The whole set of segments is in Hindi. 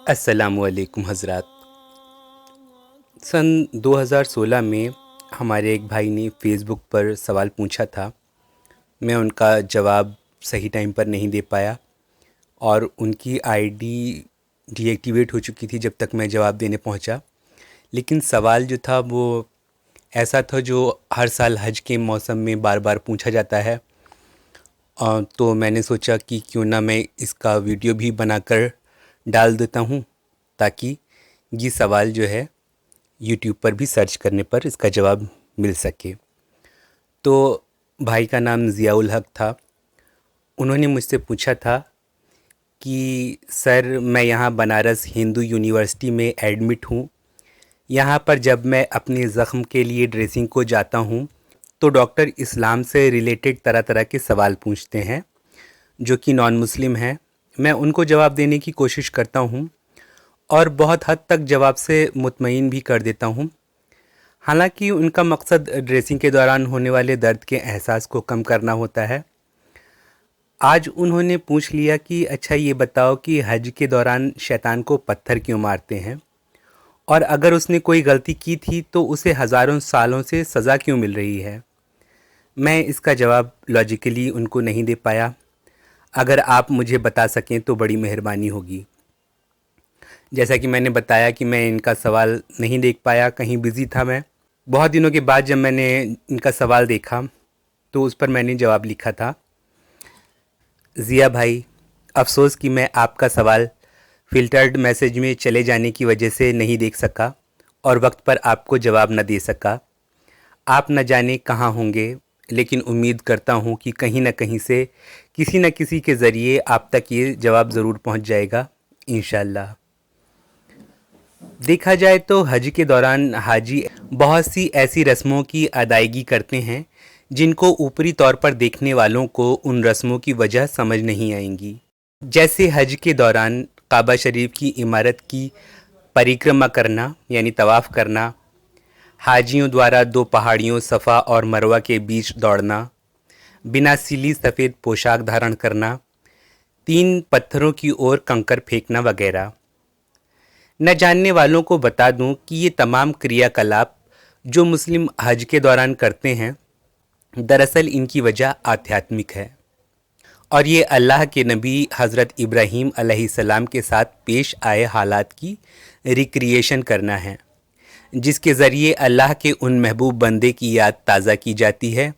अस्सलामुअलैकुम हज़रात। सन 2016 में हमारे एक भाई ने फ़ेसबुक पर सवाल पूछा था। मैं उनका जवाब सही टाइम पर नहीं दे पाया और उनकी आईडी डीएक्टिवेट हो चुकी थी जब तक मैं जवाब देने पहुंचा। लेकिन सवाल जो था वो ऐसा था जो हर साल हज के मौसम में बार बार पूछा जाता है। तो मैंने सोचा कि क्यों ना मैं इसका वीडियो भी बनाकर डाल देता हूँ, ताकि ये सवाल जो है यूट्यूब पर भी सर्च करने पर इसका जवाब मिल सके। तो भाई का नाम ज़ियाउल हक था। उन्होंने मुझसे पूछा था कि सर, मैं यहाँ बनारस हिंदू यूनिवर्सिटी में एडमिट हूँ। यहाँ पर जब मैं अपने ज़ख़्म के लिए ड्रेसिंग को जाता हूँ तो डॉक्टर इस्लाम से रिलेटेड तरह तरह के सवाल पूछते हैं जो कि नॉन मुस्लिम हैं। मैं उनको जवाब देने की कोशिश करता हूँ और बहुत हद तक जवाब से मुतमईन भी कर देता हूँ। हालांकि उनका मकसद ड्रेसिंग के दौरान होने वाले दर्द के एहसास को कम करना होता है। आज उन्होंने पूछ लिया कि अच्छा ये बताओ कि हज के दौरान शैतान को पत्थर क्यों मारते हैं, और अगर उसने कोई गलती की थी तो उसे हज़ारों सालों से सज़ा क्यों मिल रही है। मैं इसका जवाब लॉजिकली उनको नहीं दे पाया। अगर आप मुझे बता सकें तो बड़ी मेहरबानी होगी। जैसा कि मैंने बताया कि मैं इनका सवाल नहीं देख पाया, कहीं बिज़ी था मैं। बहुत दिनों के बाद जब मैंने इनका सवाल देखा तो उस पर मैंने जवाब लिखा था, ज़िया भाई, अफ़सोस कि मैं आपका सवाल फ़िल्टर्ड मैसेज में चले जाने की वजह से नहीं देख सका और वक्त पर आपको जवाब न दे सका। आप न जाने कहाँ होंगे, लेकिन उम्मीद करता हूँ कि कहीं न कहीं से किसी न किसी के ज़रिए आप तक ये जवाब ज़रूर पहुँच जाएगा इंशाअल्लाह। देखा जाए तो हज के दौरान हाजी बहुत सी ऐसी रस्मों की अदायगी करते हैं जिनको ऊपरी तौर पर देखने वालों को उन रस्मों की वजह समझ नहीं आएंगी। जैसे हज के दौरान काबा शरीफ की इमारत की परिक्रमा करना यानी तवाफ़ करना, हाजियों द्वारा दो पहाड़ियों सफ़ा और मरवा के बीच दौड़ना, बिना सिली सफ़ेद पोशाक धारण करना, तीन पत्थरों की ओर कंकर फेंकना वगैरह। न जानने वालों को बता दूं कि ये तमाम क्रियाकलाप जो मुस्लिम हज के दौरान करते हैं, दरअसल इनकी वजह आध्यात्मिक है और ये अल्लाह के नबी हज़रत इब्राहीम अलैहिस्सलाम के साथ पेश आए हालात की रिक्रिएशन करना है, जिसके ज़रिए अल्लाह के उन महबूब बंदे की याद ताज़ा की जाती है।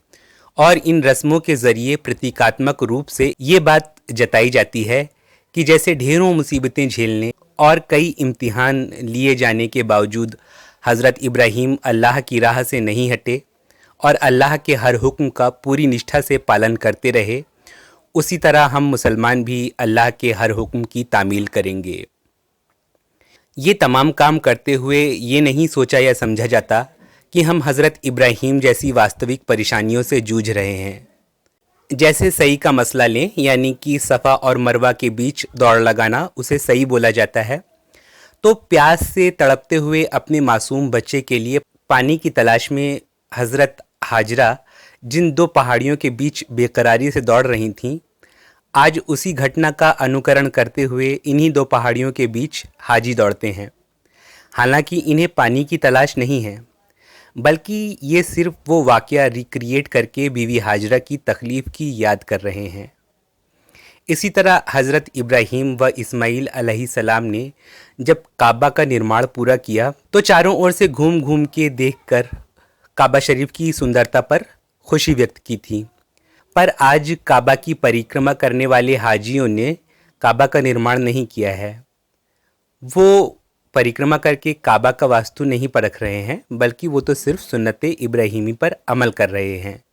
और इन रस्मों के ज़रिए प्रतीकात्मक रूप से ये बात जताई जाती है कि जैसे ढेरों मुसीबतें झेलने और कई इम्तिहान लिए जाने के बावजूद हज़रत इब्राहीम अल्लाह की राह से नहीं हटे और अल्लाह के हर हुक्म का पूरी निष्ठा से पालन करते रहे, उसी तरह हम मुसलमान भी अल्लाह के हर हुक्म की तामील करेंगे। ये तमाम काम करते हुए ये नहीं सोचा या समझा जाता कि हम हज़रत इब्राहीम जैसी वास्तविक परेशानियों से जूझ रहे हैं। जैसे सही का मसला लें, यानी कि सफ़ा और मरवा के बीच दौड़ लगाना उसे सही बोला जाता है। तो प्यास से तड़पते हुए अपने मासूम बच्चे के लिए पानी की तलाश में हज़रत हाजरा जिन दो पहाड़ियों के बीच बेकरारी से दौड़ रही थीं, आज उसी घटना का अनुकरण करते हुए इन्हीं दो पहाड़ियों के बीच हाजी दौड़ते हैं। हालांकि इन्हें पानी की तलाश नहीं है, बल्कि ये सिर्फ वो वाक़या रिक्रिएट करके बीवी हाजरा की तकलीफ़ की याद कर रहे हैं। इसी तरह हज़रत इब्राहीम व इस्माईल अलैहिस्सलाम ने जब काबा का निर्माण पूरा किया तो चारों ओर से घूम घूम के देखकर काबा शरीफ की सुंदरता पर खुशी व्यक्त की थी। पर आज काबा की परिक्रमा करने वाले हाजियों ने काबा का निर्माण नहीं किया है। वो परिक्रमा करके काबा का वास्तु नहीं परख रहे हैं, बल्कि वो तो सिर्फ सुन्नत इब्राहीमी पर अमल कर रहे हैं।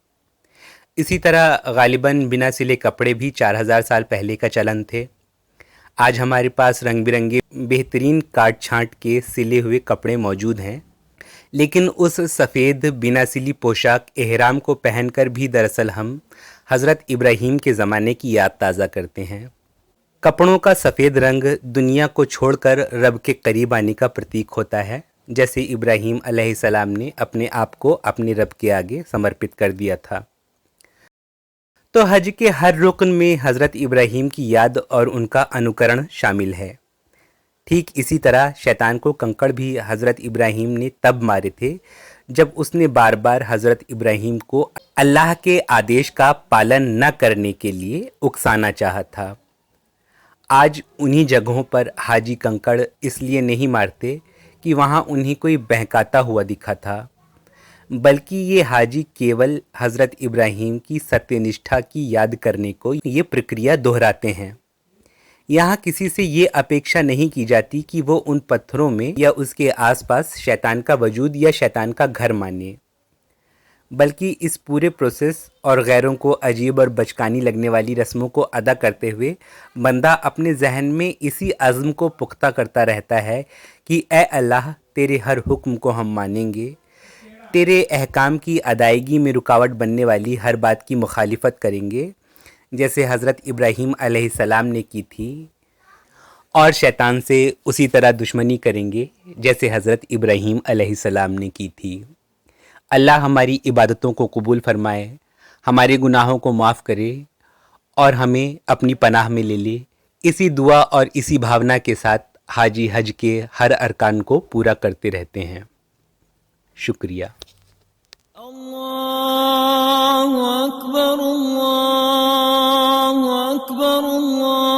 इसी तरह गालिबन बिना सिले कपड़े भी 4000 साल पहले का चलन थे। आज हमारे पास रंग बिरंगे बेहतरीन काट छांट के सिले हुए कपड़े मौजूद हैं, लेकिन उस सफ़ेद बिना सिली पोशाक एहराम को पहनकर भी दरअसल हम हज़रत इब्राहीम के ज़माने की याद ताज़ा करते हैं। कपड़ों का सफ़ेद रंग दुनिया को छोड़कर रब के करीब आने का प्रतीक होता है, जैसे इब्राहीम अलैहिस्सलाम ने अपने आप को अपने रब के आगे समर्पित कर दिया था। तो हज के हर रुकन में हज़रत इब्राहीम की याद और उनका अनुकरण शामिल है। ठीक इसी तरह शैतान को कंकड़ भी हज़रत इब्राहीम ने तब मारे थे जब उसने बार बार हज़रत इब्राहीम को अल्लाह के आदेश का पालन न करने के लिए उकसाना चाहा था। आज उन्हीं जगहों पर हाजी कंकड़ इसलिए नहीं मारते कि वहाँ उन्हें कोई बहकाता हुआ दिखा था, बल्कि ये हाजी केवल हज़रत इब्राहीम की सत्यनिष्ठा की याद करने को ये प्रक्रिया दोहराते हैं। यहाँ किसी से ये अपेक्षा नहीं की जाती कि वो उन पत्थरों में या उसके आसपास शैतान का वजूद या शैतान का घर माने, बल्कि इस पूरे प्रोसेस और गैरों को अजीब और बचकानी लगने वाली रस्मों को अदा करते हुए बंदा अपने जहन में इसी अज़्म को पुख्ता करता रहता है कि ए अल्लाह, तेरे हर हुक्म को हम मानेंगे, तेरे अहकाम की अदायगी में रुकावट बनने वाली हर बात की मुखालिफत करेंगे, जैसे हज़रत इब्राहीम अलैहिस्सलाम ने की थी, और शैतान से उसी तरह दुश्मनी करेंगे जैसे हज़रत इब्राहीम अलैहिस्सलाम ने की थी। अल्लाह हमारी इबादतों को कबूल फरमाए, हमारे गुनाहों को माफ़ करे और हमें अपनी पनाह में ले ले। इसी दुआ और इसी भावना के साथ हाजी हज के हर अरकान को पूरा करते रहते हैं। शुक्रिया। अल्लाहु अकबर, अल्लाहु अकबर, अल्लाह